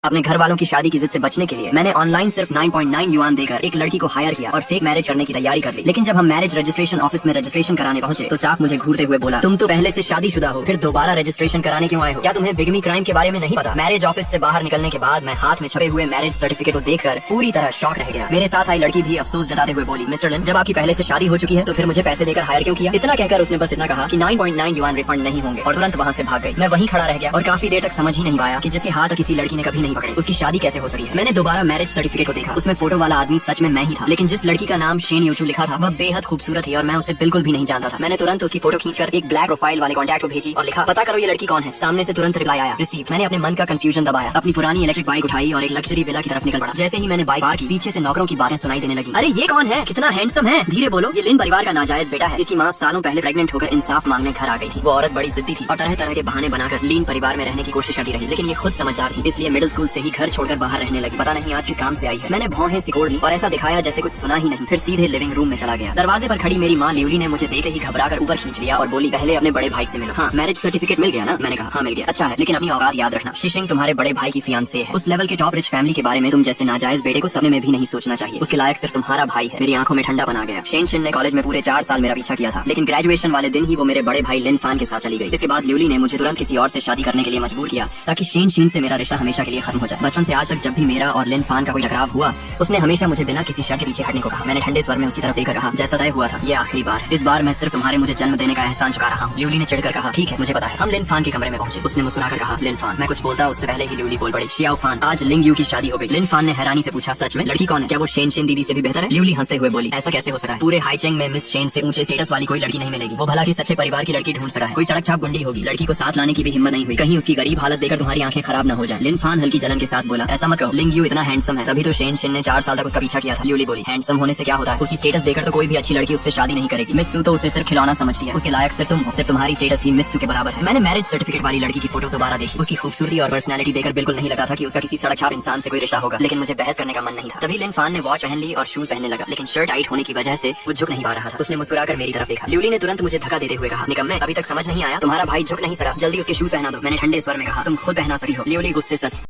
अपने घर वालों की शादी की जिद से बचने के लिए मैंने ऑनलाइन सिर्फ 9.9 युआन देकर एक लड़की को हायर किया और फेक मैरिज करने की तैयारी कर ली। लेकिन जब हम मैरिज रजिस्ट्रेशन ऑफिस में रजिस्ट्रेशन कराने पहुंचे तो स्टाफ मुझे घूरते हुए बोला, तुम तो पहले से शादीशुदा हो, फिर दोबारा रजिस्ट्रेशन कराने क्यों आए हो? क्या तुम्हें बिगमी क्राइम के बारे में नहीं पता? मैरिज ऑफिस से बाहर निकलने के बाद मैं हाथ में छपे हुए मैरिज सर्टिफिकेट को देखकर पूरी तरह शॉक रह गया। मेरे साथ आई लड़की भी अफसोस जताते हुए बोली, मिस्टर लिन, जब आपकी पहले से शादी हो चुकी है तो फिर मुझे पैसे देकर हायर क्यों किया? इतना कहकर उसने बस इतना कहा कि 9.9 युआन रिफंड नहीं होंगे और तुरंत वहाँ से भाग गई। मैं वहीं खड़ा रह गया और काफी देर तक समझ ही नहीं पाया कि जिसे हाथ किसी लड़की ने कभी नहीं पकड़े उसकी शादी कैसे हो सकती है। मैंने दोबारा मैरिज सर्टिफिकेट को देखा, उसमें फोटो वाला आदमी सच में मैं ही था, लेकिन जिस लड़की का नाम शेन यूचू लिखा था वह बेहद खूबसूरत थी और मैं उसे बिल्कुल भी नहीं जानता था। मैंने तुरंत उसकी फोटो खींचकर एक ब्लैक प्रोफाइल वाले कॉन्टैक्ट को भेजी और लिखा, पता करो ये लड़की कौन है। सामने से तुरंत रिप्लाई आया, रिसीव। मैंने अपने मन का कंफ्यूजन दबाया, अपनी पुरानी इलेक्ट्रिक बाइक उठाई और एक लग्जरी विला की तरफ निकल पड़ा। जैसे ही मैंने बाइक पार की, पीछे से नौकरों की बातें सुनाई देने लगी। अरे ये कौन है, कितना हैंडसम है, धीरे बोलो, ये लिन परिवार का नाजायज बेटा है। इसकी माँ सालों पहले प्रेग्नेंट होकर इंसाफ मांगने घर आ गई थी। वो औरत बड़ी जिद्दी थी और तरह तरह के बहाने बनाकर लीन परिवार में रहने की कोशिश करती रही, लेकिन ये खुद समझदार थी, इसलिए मिडिल स्कूल से ही घर छोड़कर बाहर रहने लगी। पता नहीं आज किस काम से आई है। मैंने भौहें सिकोड़ ली और ऐसा दिखाया जैसे कुछ सुना ही नहीं, फिर सीधे लिविंग रूम में चला गया। दरवाजे पर खड़ी मेरी माँ लिवली ने मुझे देखते ही घबराकर ऊपर खींच लिया और बोली, पहले अपने बड़े भाई से मिलो। हाँ, मैरिज सर्टिफिकेट मिल गया ना? मैंने कहा हाँ मिल गया। अच्छा है, लेकिन अपनी औकात याद रखना। शिशिंग तुम्हारे बड़े भाई की फियांसे है। उस लेवल के टॉप रिच फैमिली के बारे में तुम जैसे नाजायज बेटे को सपने में भी नहीं सोचना चाहिए। उसके लायक सिर्फ तुम्हारा भाई है। मेरी आंखों में ठंडा बना गया। शेन शिन ने कॉलेज में पूरे 4 साल मेरा पीछा किया था, लेकिन ग्रेजुएशन वाले दिन ही वो मेरे बड़े भाई लिन फान के साथ चली गई। इसके बाद लिवली ने मुझे तुरंत किसी और से शादी करने के लिए मजबूर किया ताकि शेन शिन से मेरा रिश्ता हमेशा के लिए खत्म हो जाए। बचपन से आज तक जब भी मेरा और लिन फान का कोई टकराव हुआ, उसने हमेशा मुझे बिना किसी शर्त के पीछे हटने को कहा। मैंने ठंडे स्वर में उसकी तरफ देखकर कहा, जैसा तय हुआ था ये आखिरी बार, इस बार मैं सिर्फ तुम्हारे मुझे जन्म देने का एहसान चुका रहा हूँ। लिवली ने चिढ़कर कहा, ठीक है मुझे पता है। हम लिन फान के कमरे में पहुंचे। उसने मुस्कुराकर कहा, लिन फान। मैं कुछ बोलता उससे पहले ही लिवली बोल पड़ी, शियाओ फान, आज लिंग यू की शादी हो गई। लिन फान ने हैरानी से पूछा, सच में? लड़की कौन है? क्या वो शेन शिन दीदी से भी बेहतर है? लिवली हंसते हुए बोली, ऐसा कैसे हो सकता है? पूरे हाईचेंग में मिस शेन से ऊंचे स्टेटस वाली कोई लड़की नहीं मिलेगी। वो भला की सच्चे परिवार की लड़की ढूंढ सका है, कोई सड़क छाप गुंडी होगी। लड़की को साथ लाने की भी हिम्मत नहीं हुई, कहीं उसकी गरीब हालत देखकर तुम्हारी आंखें खराब न हो जाए। लिन फान हल्की जलन के साथ बोला, ऐसा मत कहो, लिंग यू इतना हैंडसम है, तभी तो शेन शिन ने 4 साल तक उसका पीछा किया था। लिवली बोली, हैंडसम होने से क्या होता है? उसकी स्टेटस देखकर तो कोई भी अच्छी लड़की उससे शादी नहीं करेगी। मिस सू तो उसे सिर्फ खिलौना समझती है, उसके लायक सिर्फ तुम हो। सिर्फ तुम्हारी स्टेटस ही मिस सू के बराबर है। मैंने मैरिज सर्टिफिकेट वाली लड़की की फोटो दोबारा देखी। उसकी खूबसूरती और पर्सनैलिटी देखकर बिल्कुल नहीं लगा था कि उसका किसी सड़क छाप इंसान से कोई रिश्ता होगा, लेकिन मुझे बहस करने का मन नहीं था। तभी लिन फान ने वॉच पहन ली और शूज पहनने लगा, लेकिन शर्ट टाइट होने की वजह से वो झुक नहीं पा रहा था। उसने मुस्कुराकर मेरी तरफ देखा। लिवली ने तुरंत मुझे धक्का देते हुए कहा, निकम्मे, अभी तक समझ नहीं आया? तुम्हारा भाई झुक नहीं सका, जल्दी उसके शूज पहना दो। मैंने ठंडे स्वर में कहा, तुम खुद पहना सकी हो। लिवली गुस्से से